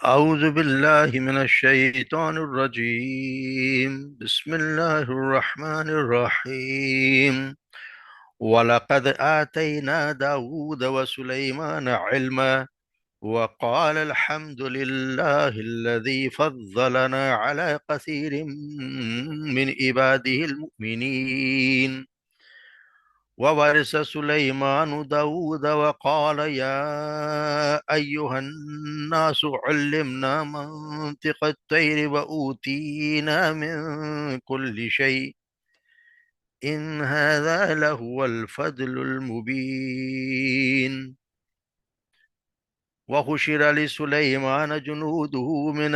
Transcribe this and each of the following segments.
أعوذ بالله من الشيطان الرجيم بسم الله الرحمن الرحيم ولقد آتينا داود وسليمان علما وقال الحمد لله الذي فضلنا على كثير من عباده المؤمنين وورث سليمان داود وقال يا أيها الناس علمنا منطق الطير وأوتينا من كل شيء إن هذا لهو الفضل المبين وحشر لسليمان جنوده من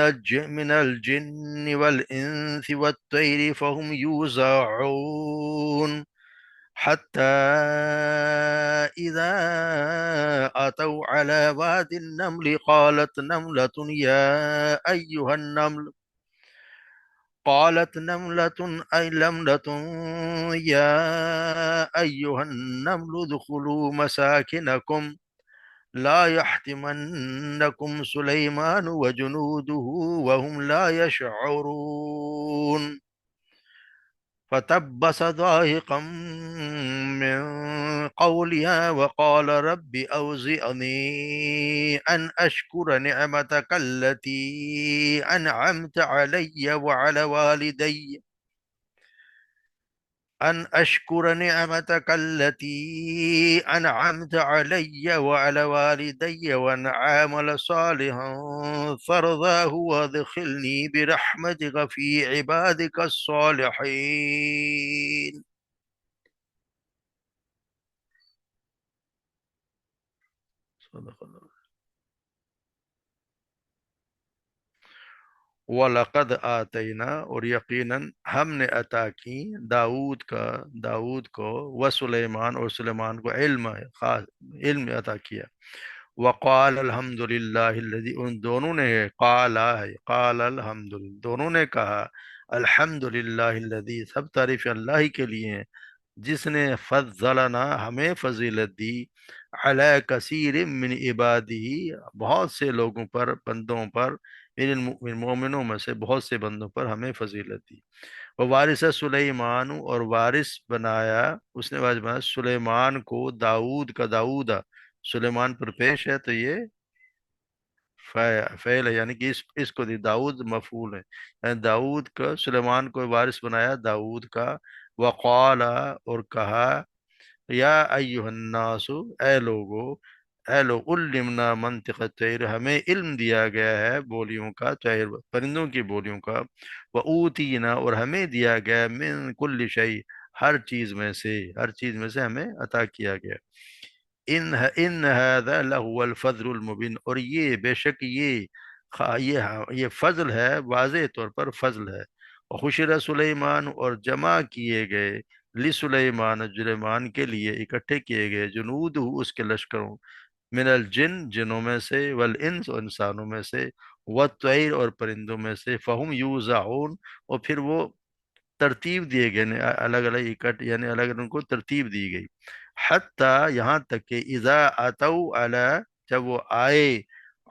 الجن والإنس والطير فهم يوزعون حتى إذا أتوا على واد النمل قالت نملة أيها النمل قالت نملة أي نملة يا أيها النمل ادخلوا مساكنكم لا يحطمنكم سليمان وجنوده وهم لا يشعرون فتبس ضاحكا من قولها وقال رب أوزعني أن أشكر نعمتك التي أنعمت علي وعلى والدي أن أشكر نعمتك التي أنعمت علي وعلى والدي وأن أعمل صالحا ترضاه وادخلني برحمتك في عبادك الصالحين. صدق اللہ. وَلَقَدْ آتَيْنَا اور یقیناً ہم نے عطا کی داؤد کو وسلیمان اور سلیمان کو خاص علم عطا کیا. وقال الحمد للہ الذی ان دونوں نے قال الحمد للہ دونوں نے کہا الحمد للہ الذی سب تعریف اللہ ہی کے لیے ہیں جس نے فضلنا ہمیں فضیلت دی علی کثیر من عبادی بہت سے لوگوں پر بندوں پر من المؤمن مومنوں میں سے بہت سے بندوں پر ہمیں فضیلت دی. وہ وارث سلیمان اور وارث بنایا اس نے وارث بنایا سلیمان کو داؤد کا داؤدا سلیمان پر پیش ہے تو یہ فعل ہے یعنی کہ اس کو دی داؤد مفعول ہے یعنی داؤد کا سلیمان کو وارث بنایا داؤد کا. وقال اور کہا یا ایہا الناس اے لوگ علمنا منطق الطیر ہمیں علم دیا گیا ہے بولیوں کا طیر پرندوں کی بولیوں کا. وَأُوتِينَا اور ہمیں دیا گیا من کل شیء ہر چیز میں سے ہمیں عطا کیا گیا. ان هذا لهو الفضل المبین اور یہ بے شک یہ فضل ہے واضح طور پر فضل ہے. وحشر سلیمان اور جمع کیے گئے سلیمان کے لیے اکٹھے کیے گئے جنود اس کے لشکروں من الجن جنوں میں سے والانس اور انسانوں میں سے والطیر اور پرندوں میں سے فہم یوزعون اور پھر وہ ترتیب دیے گئے الگ الگ یعنی الگ الگ ان کو ترتیب دی گئی. حتیٰ یہاں تک کہ اذا اتوا علی جب وہ آئے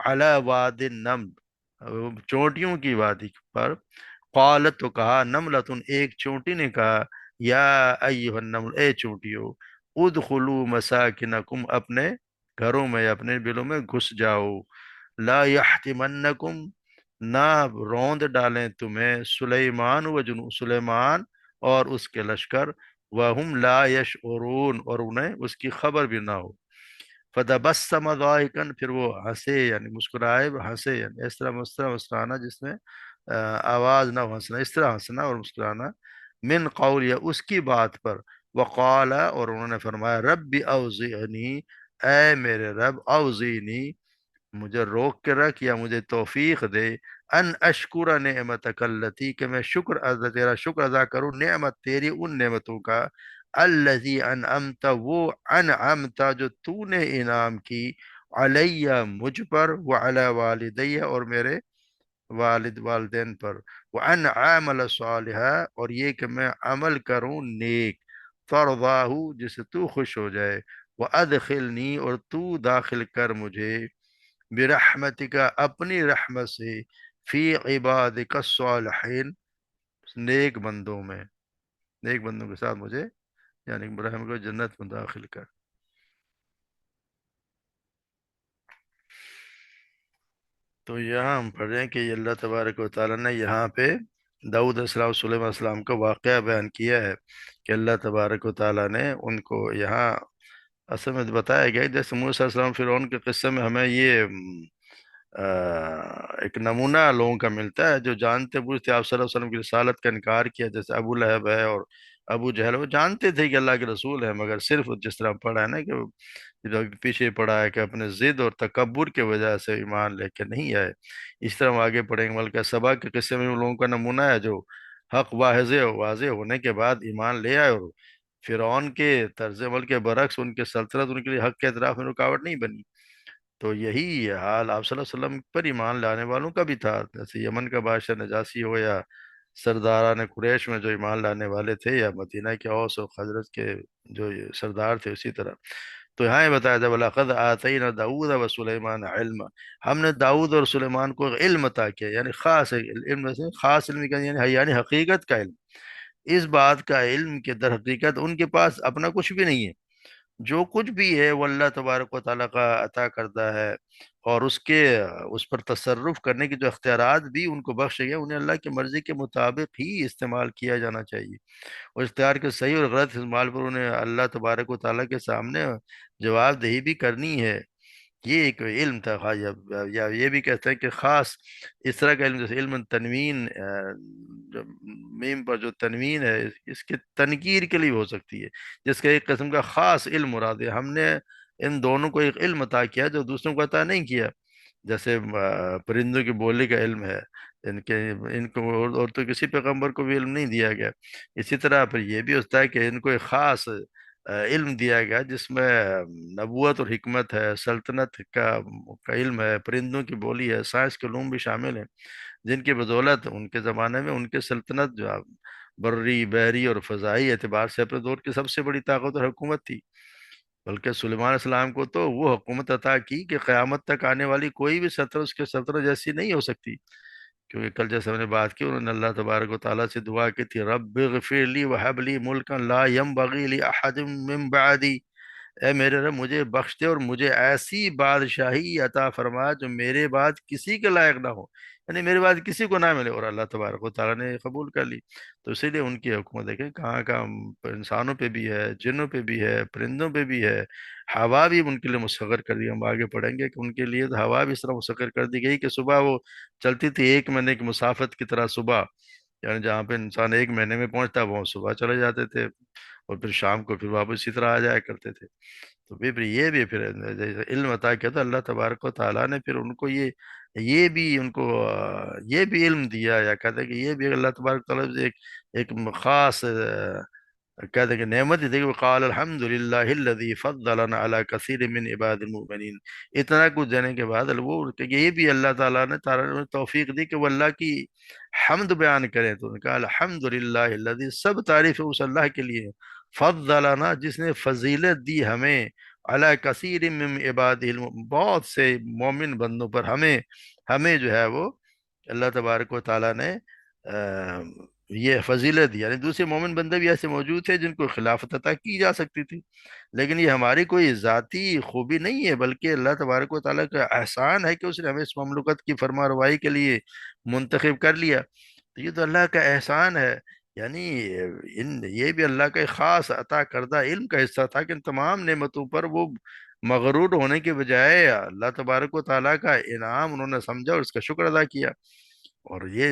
علی واد النمل چونٹیوں کی وادی پر قالت تو کہا نملتن ایک چونٹی نے کہا یا ایھا النمل اے چونٹیو ادخلوا مساکنکم اپنے گھروں میں اپنے بلوں میں گھس جاؤ لا یحتمنکم نہ روند ڈالیں تمہیں سلیمان اور اس کے لشکر وہم لا یشعرون اور انہیں اس کی خبر بھی نہ ہو. فَتَبَسَّمَ ضَاحِكًا پھر وہ ہنسے یعنی مسکرائے ہنسے یعنی اس طرح مسکرانا جس میں آواز نہ ہو ہنسنا اس طرح ہنسنا اور مسکرانا من قول یا اس کی بات پر. وقال اور انہوں نے فرمایا رب اوزعنی اے میرے رب اوزینی مجھے روک کے رکھ یا مجھے توفیق دے ان اشکر نعمتک اللتی کہ میں تیرا شکر ادا کروں نعمت تیری ان نعمتوں کا الذی انعمت وہ انعمت جو تو نے انعام کی علیہ مجھ پر وعلی والدی اور میرے والدین پر وان عامل صالحا اور یہ کہ میں عمل کروں نیک ترضاہ جس سے تو خوش ہو جائے وادخلنی اور تو داخل کر مجھے बिरहमतिका, अपनी रहमत से, फी इबादिका सालिहीन, नेक बंदों में, नेक बंदों के साथ मुझे, यानी इब्राहिम को जन्नत में दाखिल कर। तो यहाँ हम पढ़ रहे हैं कि अल्लाह तबारक व तआला ने यहाँ पे दाऊद अलैहिस्सलाम, सुलेमान अलैहिस्सलाम का वाक़या बयान किया है कि अल्लाह तबारक व तआला ने उनको यहाँ असल में बताया गया है। जैसे मूसा अलैहिस्सलाम फिरौन के किस्से में हमें ये एक नमूना लोगों का मिलता है जो जानते बूझते आप सल्लल्लाहु अलैहि वसल्लम की रिसालत का इनकार किया, जैसे अबू लहब है और अबू जहल। वो जानते थे कि अल्लाह के रसूल है, मगर सिर्फ जिस तरह पढ़ा है ना कि जो पीछे पड़ा है कि अपने जिद और तकब्बुर की वजह से ईमान लेके नहीं आए। इस तरह हम आगे पढ़ेंगे। बल्कि सबा के किस्से में उन लोगों का नमूना है जो हक वाज़े होने के बाद ईमान ले आए, और फिरौन के तर्ज अमल के बरक्स उनके सल्तनत उनके लिए हक के एतराफ़ में रुकावट नहीं बनी। तो यही हाल आप सल्लल्लाहु अलैहि वसल्लम पर ईमान लाने वालों का भी था। जैसे यमन का बादशाह नजासी हो, या सरदारान कुरैश में जो ईमान लाने वाले थे, या मदीना के औस और खजरत के जो ये सरदार थे, उसी तरह। तो यहाँ ये बताया था, वलक़द आतैना दाऊद व सुलेमान इल्मा, हमने दाऊद और सुलेमान को इल्म अता किया, यानी खास इल्म से खास इल्म का, यानी हकीकत का इल्म। इस बात का इल्म के दर हकीकत उनके पास अपना कुछ भी नहीं है। जो कुछ भी है वो अल्लाह तबारक व तआला का अता करता है, और उसके उस पर तसर्रुफ करने की जो अख्तियारात भी उनको बख्शे गए, उन्हें अल्लाह की मर्जी के मुताबिक ही इस्तेमाल किया जाना चाहिए। और इख्तियार के सही और गलत इस्तेमाल पर उन्हें अल्लाह तबारक व तआला के सामने जवाबदेही भी करनी है। ये एक इल्म था या ये भी कहते हैं कि खास इस तरह का इल्म, जैसे इल्म तनवीन, जो मीम पर जो तनवीन है, इसके तनकीर के लिए हो सकती है, जिसका एक किस्म का खास इल्म मुराद है। हमने इन दोनों को एक इल्म अता किया जो दूसरों को अता नहीं किया। जैसे परिंदों की बोली का इल्म है, इनके इनको और तो किसी पैगंबर को भी इल्म नहीं दिया गया। इसी तरह फिर ये भी होता है कि इनको एक खास इल्म दिया गया जिसमें नबूवत और हिकमत है, सल्तनत का इल्म है, परिंदों की बोली है, साइंस के उलूम भी शामिल हैं, जिनकी बदौलत उनके ज़माने में उनके सल्तनत जो बर्री बहरी और फ़ज़ाई एतबार से अपने दौर की सबसे बड़ी ताकत और हुकूमत थी। बल्कि सुलेमान अलैहिस्सलाम को तो वो हुकूमत अता की कि क़यामत तक आने वाली कोई भी सल्तनत उसके सल्तनत जैसी नहीं हो सकती। क्योंकि कल जैसे हमने बात की, उन्होंने अल्लाह तबारक व तआला से दुआ की थी, रब्बिग़फिरली वहब ली मुल्कन ला यंबग़ी लि अहदिम मिन बअदी, ए मेरे रब मुझे बख्श दे और मुझे ऐसी बादशाही अता फरमा जो मेरे बाद किसी के लायक ना हो, यानी मेरे बाद किसी को ना मिले। और अल्लाह तबारक व तआला ने कबूल कर ली। तो इसीलिए उनकी हुकूमत देखें कहाँ कहाँ इंसानों पे भी है, जिन्नों पे भी है, परिंदों पे भी है। हवा भी उनके लिए मुसख्खर कर दी। हम आगे पढ़ेंगे कि उनके लिए तो हवा भी इस तरह मुसख्खर कर दी गई कि सुबह वो चलती थी 1 महीने की मुसाफत की तरह सुबह, यानी जहाँ पे इंसान 1 महीने में पहुंचता वहाँ सुबह चले जाते थे, और फिर शाम को फिर वापस इसी तरह आ जाया करते थे। तो फिर ये भी फिर जैसे इल्म अता किया था अल्लाह तबारक व तआला ने, फिर उनको ये भी उनको ये भी इल्म दिया, या कहते हैं कि ये भी अल्लाह तबारक व तआला से एक खास कहते हैं कि नेमत ही थी कि क़ाल अल्हम्दुलिल्लाहिल्लज़ी फ़द्दलना अला कसीरिम मिन इबादिल मुमिनीन। इतना कुछ देने के बाद वो कि ये भी अल्लाह ताला ने तौफीक दी कि वो अल्लाह की हम्द बयान करें। तो उन्होंने कहा अल्हम्दुलिल्लाहिल्लज़ी, सब तारीफ उस अल्लाह के लिए, फ़द्दलना, जिसने फजीलत दी हमें, अला कसीरिम मिन इबादिल, बहुत से मोमिन बंदों पर हमें हमें जो है वो अल्लाह तबारक व तआला ने ये फजीलत दी। यानी दूसरे मोमिन बंदे भी ऐसे मौजूद थे जिनको खिलाफत अता की जा सकती थी, लेकिन ये हमारी कोई ज़ाती खूबी नहीं है, बल्कि अल्लाह तबारक व तआला का एहसान है कि उसने हमें इस ममलुकत की फरमारवाई के लिए मुंतखब कर लिया। तो ये तो अल्लाह का एहसान है। यानी इन ये भी अल्लाह का एक खास अता करदा इल्म का हिस्सा था कि इन तमाम नेमतों पर वो मगरूर होने के बजाय अल्लाह तबारक व तआला का इनाम उन्होंने समझा और उसका शुक्र अदा किया। और ये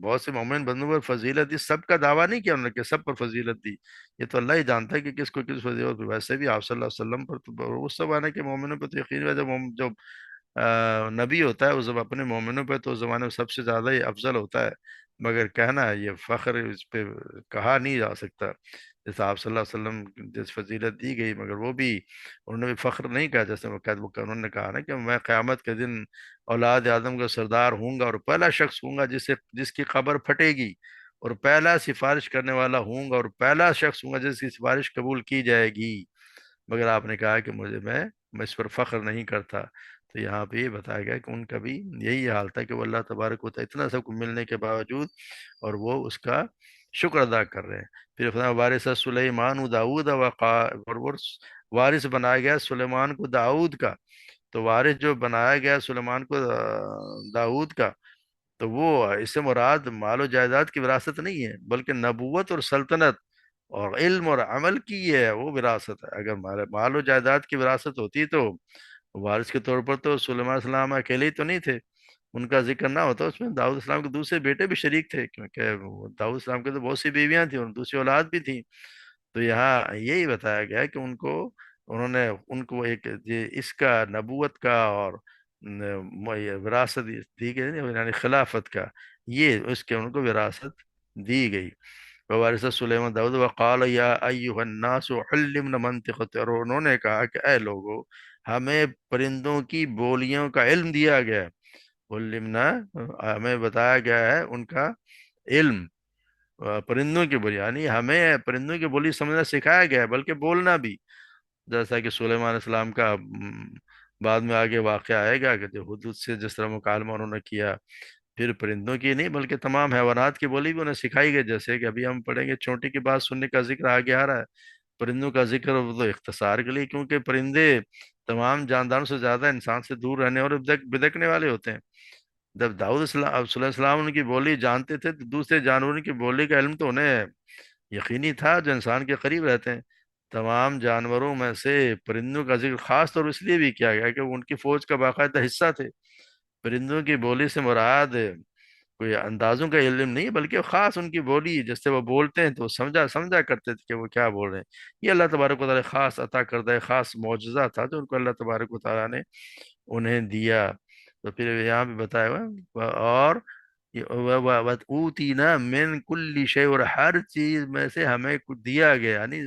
बहुत से मोमिन बंदों पर फजीलत दी, सबका दावा नहीं किया उन्होंने कि सब पर फजीलत दी। ये तो अल्लाह ही जानता है कि किसको किस फजीलत पर। वैसे भी आप सल्लल्लाहु अलैहि वसल्लम पर तो उस जमाने के मोमिनों पर तो यकीन है, जब नबी होता है उस जब अपने मोमिनों पे तो उस जमाने में सबसे ज्यादा ही अफजल होता है। मगर कहना है ये फख्र इस पे कहा नहीं जा सकता। जैसे आप सल्लल्लाहु अलैहि वसल्लम जिस फजीलत दी गई, मगर वो भी उन्होंने भी फख्र नहीं कहा। जैसे वो उन्होंने कहा ना कि मैं क़यामत के दिन औलाद आदम का सरदार हूंगा और पहला शख्स हूंगा जिसकी खबर फटेगी, और पहला सिफारिश करने वाला हूंगा और पहला शख्स हूंगा जिसकी सिफारिश कबूल की जाएगी। मगर आपने कहा कि मैं इस पर फख्र नहीं करता। تو یہاں پہ یہ بتایا گیا کہ ان کا بھی یہی حال تھا کہ وہ اللہ تبارک و تعالیٰ اتنا سب کو ملنے کے باوجود اور وہ اس کا شکر ادا کر رہے ہیں۔ پھر فرمایا وارث سلیمان داؤد اور وہ وارث بنایا گیا سلیمان کو داؤد کا۔ تو وارث جو بنایا گیا سلیمان کو داؤد کا، تو وہ اس سے مراد مال و جائیداد کی وراثت نہیں ہے، بلکہ نبوت اور سلطنت اور علم اور عمل کی یہ ہے وہ وراثت ہے۔ اگر مال و جائیداد کی وراثت ہوتی تو وارث کے طور پر تو سلیمان علیہ السلام اکیلے ہی تو نہیں تھے، ان کا ذکر نہ ہوتا، اس میں داؤد السلام کے دوسرے بیٹے بھی شریک تھے، کیونکہ داؤد السلام کے تو بہت سی بیویاں تھیں اور دوسری اولاد بھی تھیں۔ تو یہاں یہی بتایا گیا ہے کہ ان کو انہوں نے ان کو ایک اس کا نبوت کا اور یہ وراثت دی گئی، یعنی خلافت کا، یہ اس کے ان کو وراثت دی گئی۔ ووارث سلیمان داؤد وقال یا ایھا الناس علمنا منطق الطير، اور انہوں نے کہا کہ اے لوگو، ہمیں پرندوں کی بولیوں کا علم دیا گیا ہے۔ علمنا، ہمیں بتایا گیا ہے ان کا علم، پرندوں کی بولی، یعنی ہمیں پرندوں کی بولی سمجھنا سکھایا گیا ہے، بلکہ بولنا بھی، جیسا کہ سلیمان علیہ السلام کا بعد میں آگے واقعہ آئے گا کہ جو حدود سے جس طرح مکالمہ انہوں نے کیا، پھر پرندوں کی نہیں بلکہ تمام حیوانات کی بولی بھی انہیں سکھائی گئی، جیسے کہ ابھی ہم پڑھیں گے چونٹی کی بات سننے کا ذکر آگے آ رہا ہے، پرندوں کا ذکر وہ تو اختصار کے لیے، کیونکہ پرندے تمام جانداروں سے زیادہ انسان سے دور رہنے اور بدکنے والے ہوتے ہیں۔ جب داؤد السلام صلی اللہ علیہ وسلم ان کی بولی جانتے تھے تو دوسرے جانوروں کی بولی کا علم تو انہیں یقینی تھا جو انسان کے قریب رہتے ہیں۔ تمام جانوروں میں سے پرندوں کا ذکر خاص طور اس لیے بھی کیا گیا کہ وہ ان کی فوج کا باقاعدہ حصہ تھے۔ پرندوں کی بولی سے مراد کوئی اندازوں کا علم نہیں، بلکہ خاص ان کی بولی جس سے وہ بولتے ہیں تو وہ سمجھا سمجھا کرتے تھے کہ وہ کیا بول رہے ہیں۔ یہ اللہ تبارک و تعالیٰ خاص عطا کردہ ایک خاص معجزہ تھا جو ان کو اللہ تبارک و تعالیٰ نے انہیں دیا۔ تو پھر یہاں بھی بتایا ہوا اور اوتینا من کل شے، اور ہر چیز میں سے ہمیں کچھ دیا گیا، یعنی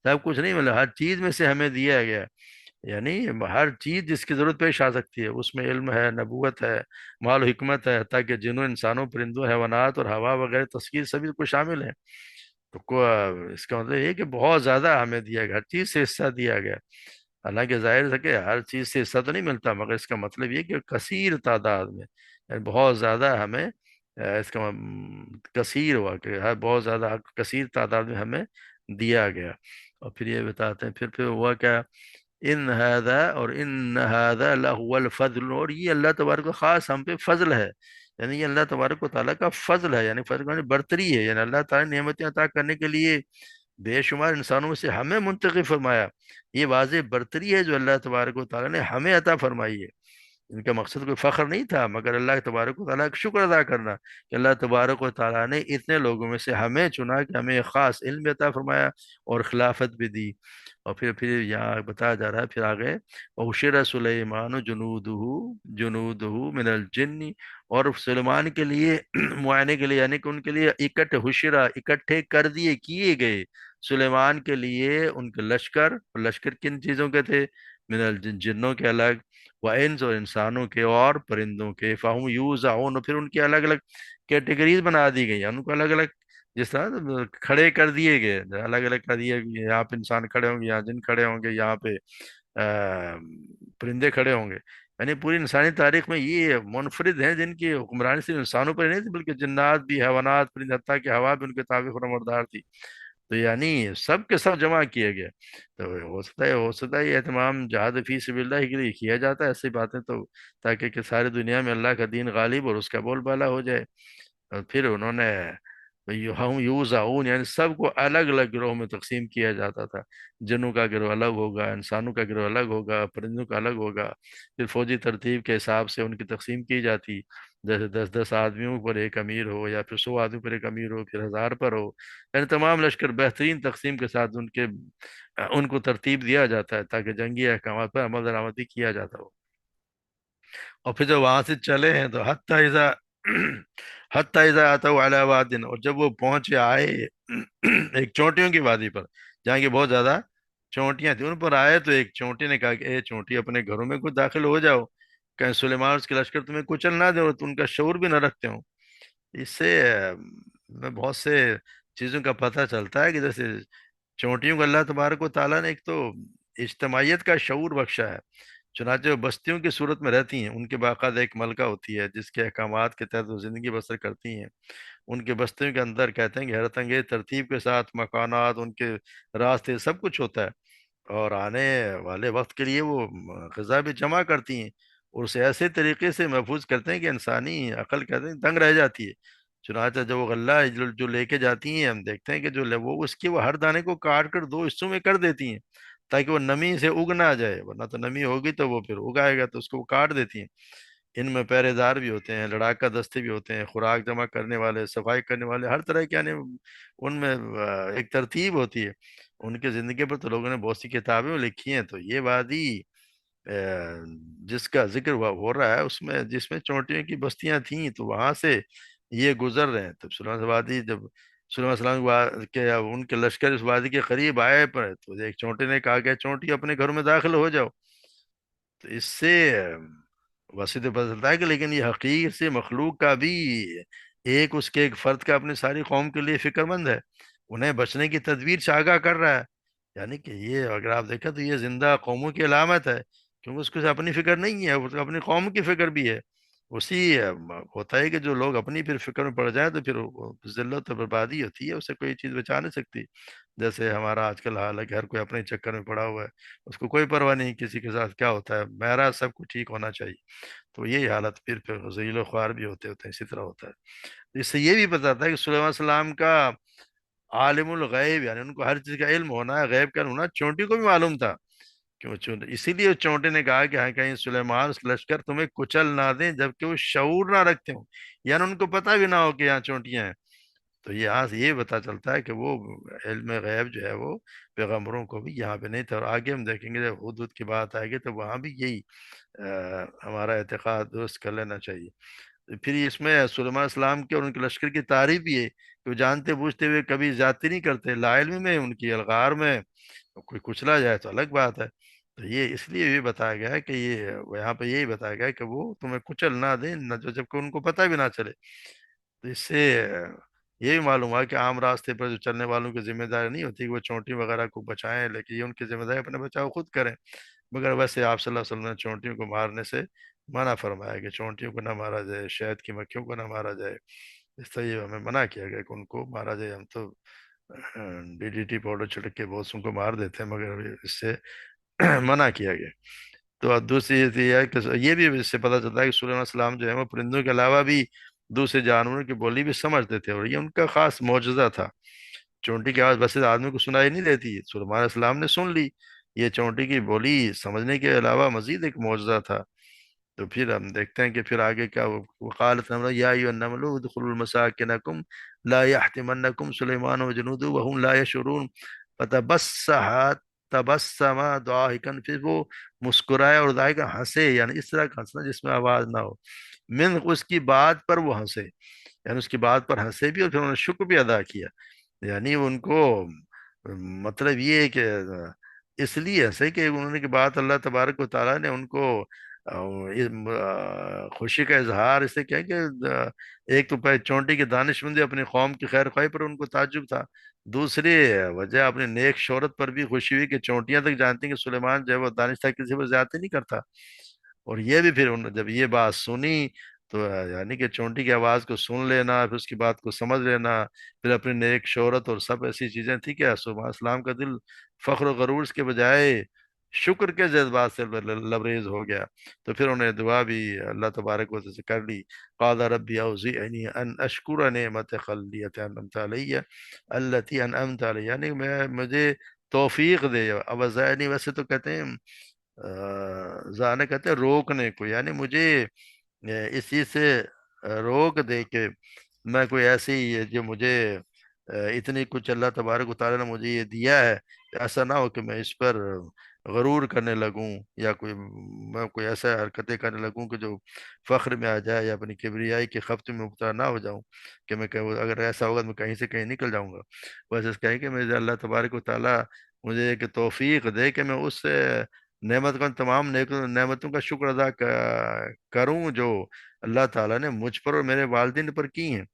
سب کچھ نہیں مطلب ہر چیز میں سے ہمیں دیا گیا، یعنی ہر چیز جس کی ضرورت پیش آ سکتی ہے اس میں علم ہے، نبوت ہے، مال و حکمت ہے، تاکہ جنوں انسانوں پرندوں حیوانات اور ہوا وغیرہ تسخیر سبھی کو شامل ہے۔ تو اس کا مطلب یہ ہے کہ بہت زیادہ ہمیں دیا گیا، ہر چیز سے حصہ دیا گیا۔ حالانکہ ظاہر ہے کہ ہر چیز سے حصہ تو نہیں ملتا، مگر اس کا مطلب یہ کہ کثیر تعداد میں، یعنی بہت زیادہ ہمیں اس کا کثیر ہوا کہ ہر بہت زیادہ کثیر تعداد میں ہمیں دیا گیا۔ اور پھر یہ بتاتے ہیں پھر ہوا کیا، ان هذا، اور ان هذا لهو الفضل، اور یہ اللہ تبارک و خاص ہم پہ فضل ہے، یعنی یہ اللہ تبارک و تعالیٰ کا فضل ہے، یعنی فضل یعنی برتری ہے، یعنی اللہ تعالیٰ نے نعمتیں عطا کرنے کے لیے بے شمار انسانوں میں سے ہمیں منتخب فرمایا۔ یہ واضح برتری ہے جو اللہ تبارک و تعالیٰ نے ہمیں عطا فرمائی ہے۔ ان کا مقصد کوئی فخر نہیں تھا مگر اللہ تبارک و تعالیٰ کا شکر ادا کرنا کہ اللہ تبارک و تعالیٰ نے اتنے لوگوں میں سے ہمیں چنا کہ ہمیں ایک خاص علم بھی عطا فرمایا اور خلافت بھی دی۔ اور پھر یہاں بتایا جا رہا ہے پھر آگے، وَحُشِرَ سُلَيْمَانُ جُنُودُهُ من الجن، اور سلیمان کے لیے معائنے کے لیے، یعنی کہ ان کے لیے اکٹھے کر دیے، کیے گئے سلیمان کے لیے ان کے لشکر، لشکر کن چیزوں کے تھے، من الجن جنوں کے الگ، وَإِنس اور انسانوں کے اور پرندوں کے، فَهُمْ يُوزَعُونَ پھر ان کی الگ الگ کیٹیگریز بنا دی گئی، ان کو الگ الگ جس طرح کھڑے کر دیے گئے، الگ الگ کر دیے، یہاں پہ انسان کھڑے ہوں گے، یہاں جن کھڑے ہوں گے، یہاں پہ پرندے کھڑے ہوں گے، یعنی پوری انسانی تاریخ میں یہ منفرد ہیں جن کی حکمرانی صرف انسانوں پر نہیں تھی بلکہ جنات بھی، حیوانات، پرند، حتیٰ کہ ہوا بھی ان کے تابع فرمانبردار تھی۔ تو یعنی سب کے سب جمع کیے گئے۔ تو ہو سکتا ہے یہ اہتمام جہاد فی سبیل اللہ کے لیے کیا جاتا ہے ایسی باتیں، تو تاکہ کہ ساری دنیا میں اللہ کا دین غالب اور اس کا بول بالا ہو جائے۔ اور پھر انہوں نے ہم یوزعون، یعنی سب کو الگ الگ گروہ میں تقسیم کیا جاتا تھا، جنوں کا گروہ الگ ہوگا، انسانوں کا گروہ الگ ہوگا، پرندوں کا الگ ہوگا، پھر فوجی ترتیب کے حساب سے ان کی تقسیم کی جاتی، جیسے 10 آدمیوں پر ایک امیر ہو، یا پھر 100 آدمیوں پر ایک امیر ہو، پھر 1000 پر ہو، یعنی تمام لشکر بہترین تقسیم کے ساتھ ان کو ترتیب دیا جاتا ہے تاکہ جنگی احکامات پر عمل درآمدی کیا جاتا ہو۔ اور پھر جب وہاں سے چلے ہیں تو حتیٰ اذا اتوا علی واد، اور جب وہ پہنچے آئے ایک چونٹیوں کی وادی پر جہاں کی بہت زیادہ چونٹیاں تھیں، ان پر آئے تو ایک چونٹی نے کہا کہ اے چونٹی، اپنے گھروں میں کچھ داخل ہو جاؤ، کہیں سلیمان اور اس کے لشکر تمہیں کچل نہ دے اور تم ان کا شعور بھی نہ رکھتے ہوں۔ اس سے میں بہت سے چیزوں کا پتہ چلتا ہے کہ جیسے چونٹیوں کو اللہ تبارک و تعالیٰ نے ایک تو اجتماعیت کا شعور بخشا ہے، चुनाचे वो बस्तियों की सूरत में रहती हैं, उनके बाकायदा एक मलका होती है जिसके अहकामात के तहत वो ज़िंदगी बसर करती हैं। उनके बस्तियों के अंदर कहते हैं कि हैरत अंगेज तरतीब के साथ मकानात, उनके रास्ते, सब कुछ होता है। और आने वाले वक्त के लिए वो ग़िज़ा भी जमा करती हैं और उसे ऐसे तरीके से महफूज करते हैं कि इंसानी अकल कहते हैं दंग रह जाती है। चुनाचा जब वो गल्ला जो लेके जाती हैं, हम देखते हैं कि वो उसके वो हर दाने को काट कर दो हिस्सों में कर देती हैं ताकि वो नमी से उग ना जाए, वरना तो नमी होगी तो वो फिर उगाएगा, तो उसको वो काट देती हैं। इनमें पहरेदार भी होते हैं, लड़ाका दस्ते भी होते हैं, खुराक जमा करने वाले, सफाई करने वाले, हर तरह के, यानी उनमें एक तरतीब होती है। उनके ज़िंदगी पर तो लोगों ने बहुत सी किताबें लिखी हैं। तो ये वादी जिसका जिक्र हो रहा है उसमें, जिसमें चोटियों की बस्तियां थीं, तो वहां से ये गुजर रहे हैं। तब सुलेमान वादी, जब सुलेमान सलाम के उनके लश्कर इस वादी के करीब आए पर, तो एक चोंटे ने कहा कि चोंटी अपने घरों में दाखिल हो जाओ। तो इससे वैसे तो पता चलता है कि लेकिन ये हकीर से मखलूक का भी एक, उसके एक फर्द का अपनी सारी कौम के लिए फिक्रमंद है, उन्हें बचने की तदबीर से आगाह कर रहा है। यानी कि ये अगर आप देखें तो ये जिंदा कौमों की अलामत है, क्योंकि उसको सिर्फ अपनी फिक्र नहीं है, उसको अपनी कौम की फिक्र भी है। उसी होता है कि जो लोग अपनी फिर फिक्र में पड़ जाए तो फिर जिल्लत और बर्बादी होती है, उससे कोई चीज़ बचा नहीं सकती। जैसे हमारा आजकल हाल है कि हर कोई अपने चक्कर में पड़ा हुआ है, उसको कोई परवाह नहीं किसी के साथ क्या होता है, मेरा सब कुछ ठीक होना चाहिए। तो यही हालत फिर ज़लील ख्वार भी होते होते हैं, इसी तरह होता है। इससे ये भी पता था कि सुलेमान सलाम का आलिमुल गैब, यानी उनको हर चीज़ का इल्म होना है, गैब का होना चोंटी को भी मालूम था। क्यों चोंटी, इसीलिए चोंटे ने कहा कि हाँ, कहीं सुलेमान उस लश्कर तुम्हें कुचल ना दें जबकि वो शऊर ना रखते हो, यानी उनको पता भी ना हो कि यहाँ चोंटियां हैं। तो यहाँ से ये पता चलता है कि वो इल्म गैब जो है वो पैगम्बरों को भी यहाँ पे नहीं था। और आगे हम देखेंगे जब हुदूद की बात आएगी तो वहाँ भी यही हमारा एतकाद दुरुस्त कर लेना चाहिए। फिर इसमें सुलेमान इस्लाम के और उनके लश्कर की तारीफ भी है कि वो जानते बूझते हुए कभी ज्यादती नहीं करते, लाइल्म में, उनकी अलगार में कोई कुचला जाए तो अलग बात है। तो ये इसलिए भी बताया गया है कि ये यहाँ पे यही बताया गया है कि वो तुम्हें कुचल ना दें, न जो जबकि उनको पता भी ना चले। तो इससे ये भी मालूम हुआ कि आम रास्ते पर जो चलने वालों की जिम्मेदारी नहीं होती कि वो चोंटी वगैरह को बचाएं, लेकिन ये उनकी जिम्मेदारी अपने बचाव खुद करें। मगर वैसे आप सल्लल्लाहु अलैहि वसल्लम ने चोंटियों को मारने से मना फरमाया कि चोंटियों को ना मारा जाए, शहद की मक्खियों को ना मारा जाए। इस तरह ये हमें मना किया गया कि उनको मारा जाए। हम तो डीडीटी पाउडर छिड़क के बहुत उनको मार देते हैं, मगर इससे मना किया गया। तो अब दूसरी चीज़ ये है कि ये भी इससे पता चलता है कि सुलेमान सलाम जो है वो परिंदों के अलावा भी दूसरे जानवरों की बोली भी समझते थे, और ये उनका खास मोजज़ा था। चोंटी की आवाज़ वैसे आदमी को सुनाई नहीं देती, सुलेमान सलाम ने सुन ली। ये चोंटी की बोली समझने के अलावा मजीद एक मोजज़ा था। तो फिर हम देखते हैं कि फिर आगे क्या, वक़ालत नमल या अय्युहन्नमलु उदखुलू मसाकिनकुम ला यहतिमन्नकुम सुलैमान व जुनूदुहु वहुम ला यशउरून फतबस्सह तबस्सम दाहिकन, फिर वो मुस्कुराए और दाहिकन हंसे, यानी इस तरह का हंसना जिसमें आवाज ना हो, मिन उसकी बात पर वो हंसे, यानी उसकी बात पर हंसे भी और फिर उन्होंने शुक्र भी अदा किया। यानी उनको मतलब ये है कि इसलिए हंसे कि उन्होंने की बात अल्लाह तबारक व तआला ने उनको खुशी का इजहार इससे क्या है कि एक तो चोंटी की दानिशमंदी, अपनी कौम की खैर ख्वाही पर उनको ताज्जुब था। दूसरी वजह अपनी नेक शोहरत पर भी खुशी हुई कि चोंटियां तक जानती कि सुलेमान जो है वो दानिश था, किसी पर ज्यादती नहीं करता। और ये भी फिर जब ये बात सुनी तो यानी कि चोंटी की आवाज को सुन लेना, फिर उसकी बात को समझ लेना, फिर अपनी नेक शोहरत और सब ऐसी चीजें थी कि सुबह इस्लाम का दिल फख्र और गरूर के बजाय शुक्र के जज्बात से लबरेज हो गया। तो फिर उन्हें दुआ भी अल्लाह तबारक व तआला से कर ली। क़ाल रब्बी औज़िअनी अन अशकुर नेमत खल्लियत अनअमत अलैया अल्लती अनअमत अलैया, यानी मैं मुझे तौफीक दे। अब ज़ैनी वैसे तो कहते हैं जाने कहते हैं रोकने को, यानी मुझे इस चीज से रोक दे के मैं कोई ऐसी जो मुझे इतनी कुछ अल्लाह तबारक व तआला ने मुझे ये दिया है, ऐसा ना हो कि मैं इस पर गरूर करने लगूं, या कोई मैं कोई ऐसा हरकतें करने लगूं कि जो फख्र में आ जाए या अपनी किबरियाई के खफ्त में मुब्तला ना हो जाऊं, कि मैं कहीं, अगर ऐसा होगा तो मैं कहीं से कहीं निकल जाऊंगा। बस इस कहें कि मुझे अल्लाह तबारक व तआला मुझे एक तौफीक दे कि मैं उस नेमत का, तमाम नेमतों का शुक्र अदा करूं जो अल्लाह ताला ने मुझ पर और मेरे वालिदैन पर की हैं।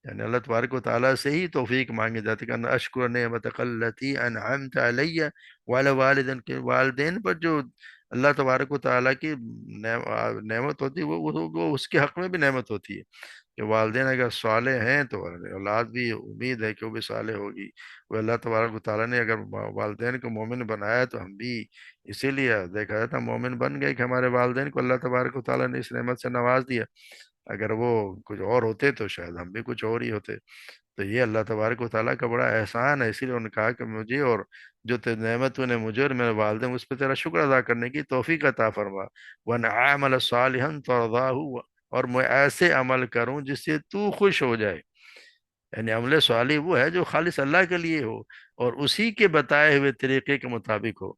यानी अल्लाह तबारक व ताला से ही तौफीक मांगी जाती है कि अशकुर नेमत अल्लती अनअमत अलैया वाला वालिदैन, के वालिदैन पर जो اللہ तबारक व तआला की नेमत होती है, वो उसके हक में भी नेमत होती है कि वालिदैन अगर साले हैं तो औलाद भी उम्मीद है कि वो भी साले होगी। वो अल्लाह तबारक व तआला ने अगर वालिदैन को मोमिन बनाया तो हम भी इसीलिए देखा जाता मोमिन बन गए कि हमारे वालिदैन को अल्लाह तबारक व तआला ने इस नेमत से नवाज दिया। अगर वो कुछ और होते तो शायद हम भी कुछ और ही होते। तो ये अल्लाह तबारक व तआला का बड़ा एहसान है, इसीलिए उन्होंने कहा कि मुझे और जो ते नेमत तूने मुझे और मेरे वालिदैन उस पर तेरा शुक्र अदा करने की तौफीक अता फरमा। वन आमल सालिहन तरदाहु, और मैं ऐसे अमल करूं जिससे तू खुश हो जाए। यानी अमल सालिह वो है जो खालिस अल्लाह के लिए हो और उसी के बताए हुए तरीके के मुताबिक हो।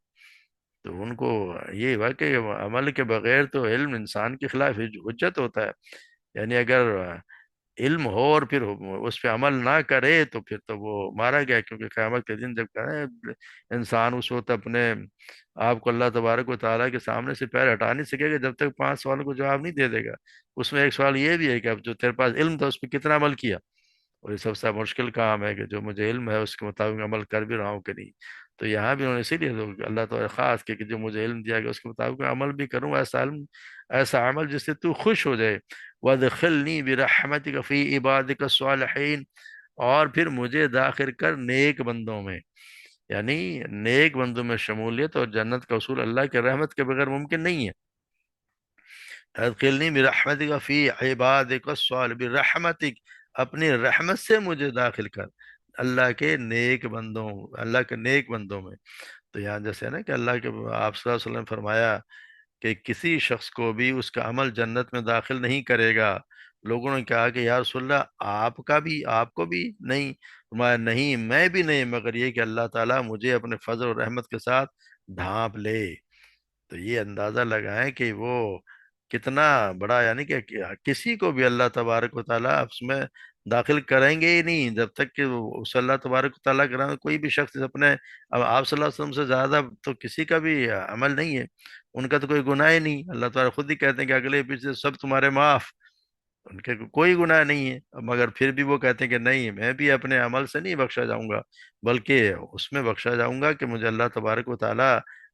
तो उनको ये हुआ कि अमल के बगैर तो इल्म इंसान के खिलाफ हुज्जत होता है। यानी अगर इल्म हो और फिर उस पे अमल ना करे तो फिर तो वो मारा गया, क्योंकि क़यामत के दिन जब कहे इंसान उस वक्त अपने आप को अल्लाह तबारक व तआला के सामने से पैर हटा नहीं सकेगा जब तक 5 सवालों को जवाब नहीं दे देगा। उसमें एक सवाल ये भी है कि अब जो तेरे पास इल्म था उस पर कितना अमल किया। और ये सबसे मुश्किल काम है कि जो मुझे इल्म है उसके मुताबिक अमल कर भी रहा हूँ कि नहीं। तो यहाँ भी उन्होंने इसीलिए तो अल्लाह तो खास कि जो मुझे इल्म दिया गया उसके मुताबिक मैं अमल भी करूँ, ऐसा इल्म, ऐसा अमल जिससे तू खुश हो जाए। वदखिलनी बिरहमतिक फी इबादिक सालिहीन, और फिर मुझे दाखिल कर नेक बंदों में। यानी नेक बंदों में शमूलियत और जन्नत का उसूल अल्लाह के रहमत के बगैर मुमकिन नहीं है। अदखिलनी बिरहमतिक फी इबादिक सालिहीन, बिरहमतिक, अपनी रहमत से मुझे दाखिल कर अल्लाह के नेक बंदों, अल्लाह के नेक बंदों में। तो यहाँ जैसे है ना कि अल्लाह के आप सल्लल्लाहु अलैहि वसल्लम फरमाया कि किसी शख्स को भी उसका अमल जन्नत में दाखिल नहीं करेगा। लोगों ने कहा कि या रसूलल्लाह आपका भी, आपको भी नहीं? फरमाया नहीं, मैं भी नहीं, मगर ये कि अल्लाह ताला मुझे अपने फजल और रहमत के साथ ढांप ले। तो ये अंदाजा लगाएं कि वो कितना बड़ा, यानी कि किसी को भी अल्लाह तबारक व ताला उसमें दाखिल करेंगे ही नहीं जब तक कि उस अल्लाह तबारक व ताला के नाम कोई भी शख्स अपने, अब आप सल्लल्लाहु अलैहि वसल्लम से ज्यादा तो किसी का भी अमल नहीं है। उनका तो कोई गुनाह ही नहीं, अल्लाह ताला खुद ही कहते हैं कि अगले पीछे सब तुम्हारे माफ, उनके कोई गुनाह नहीं है। मगर फिर भी वो कहते हैं कि नहीं, मैं भी अपने अमल से नहीं बख्शा जाऊंगा, बल्कि उसमें बख्शा जाऊंगा कि मुझे अल्लाह तबारक व ताला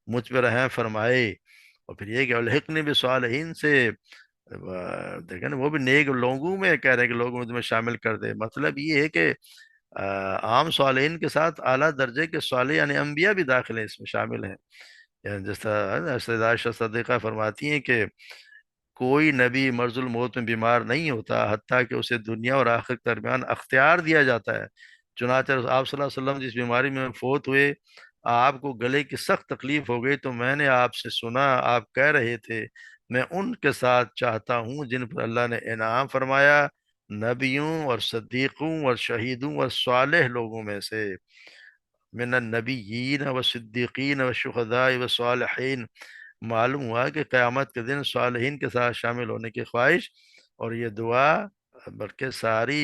मुझ पर रहम फरमाए। और फिर ये कि अलहिकनी बिस्सालिहीन से, देखें ना वो भी नेक लोगों में कह रहे हैं कि लोगों में शामिल कर दे। मतलब ये है कि आम सालेहीन के साथ आला दर्जे के साले यानी अम्बिया भी दाखिल हैं, इसमें शामिल हैं। यानी जिस तरह सैयदा आयशा सिद्दीक़ा फरमाती हैं कि कोई नबी मर्जुल मौत में बीमार नहीं होता हत्ता कि उसे दुनिया और आखिरत के दरमियान अख्तियार दिया जाता है। चुनांचे आप सल्लल्लाहु अलैहि वसल्लम जिस बीमारी में फोत हुए, आपको गले की सख्त तकलीफ हो गई, तो मैंने आपसे सुना आप कह रहे थे मैं उनके साथ चाहता हूँ जिन पर अल्लाह ने इनाम फरमाया, नबियों और सद्दीकों और शहीदों और सालेह लोगों में से, मिनन नबिय्यीन व सिद्दीकीन व शुहदाए व सालिहीन। मालूम हुआ कि क़यामत के दिन सालिहीन के साथ शामिल होने की ख्वाहिश और ये दुआ बल्कि सारी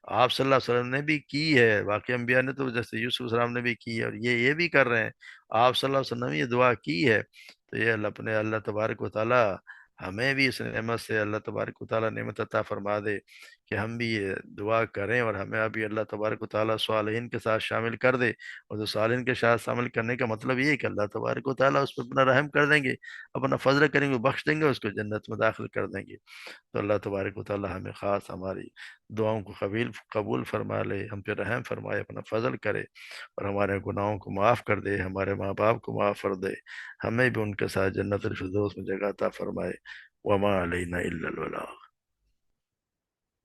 आप सल्लल्लाहु अलैहि वसल्लम ने भी की है, बाकी अम्बिया ने तो जैसे यूसुफ सलाम ने भी की है और ये भी कर रहे हैं। आप सल्लल्लाहु अलैहि वसल्लम ने ये दुआ की है। तो ये अपने अल्लाह तबारक व तआला हमें भी इस नेमत से अल्लाह तबारक व तआला नेमत अता फरमा दे कि हम भी ये दुआ करें और हमें अभी अल्लाह तबारक व तआला सालिहीन के साथ शामिल कर दे। और जो सालिहीन के साथ शामिल करने का मतलब ये है कि अल्लाह तबारक व तआला उस पर अपना रहम कर देंगे, अपना फजल करेंगे, बख्श देंगे, उसको जन्नत में दाखिल कर देंगे। तो अल्लाह तबारक व तआला हमें ख़ास हमारी दुआओं को कबील कबूल फरमा ले, हम पे रहम फरमाए, अपना फजल करे और हमारे गुनाहों को माफ़ कर दे, हमारे माँ बाप को माफ़ कर दे, हमें भी उनके साथ जन्नत फिरदौस में जगह अता फरमाए। वमा अलैना इल्लल बलाग।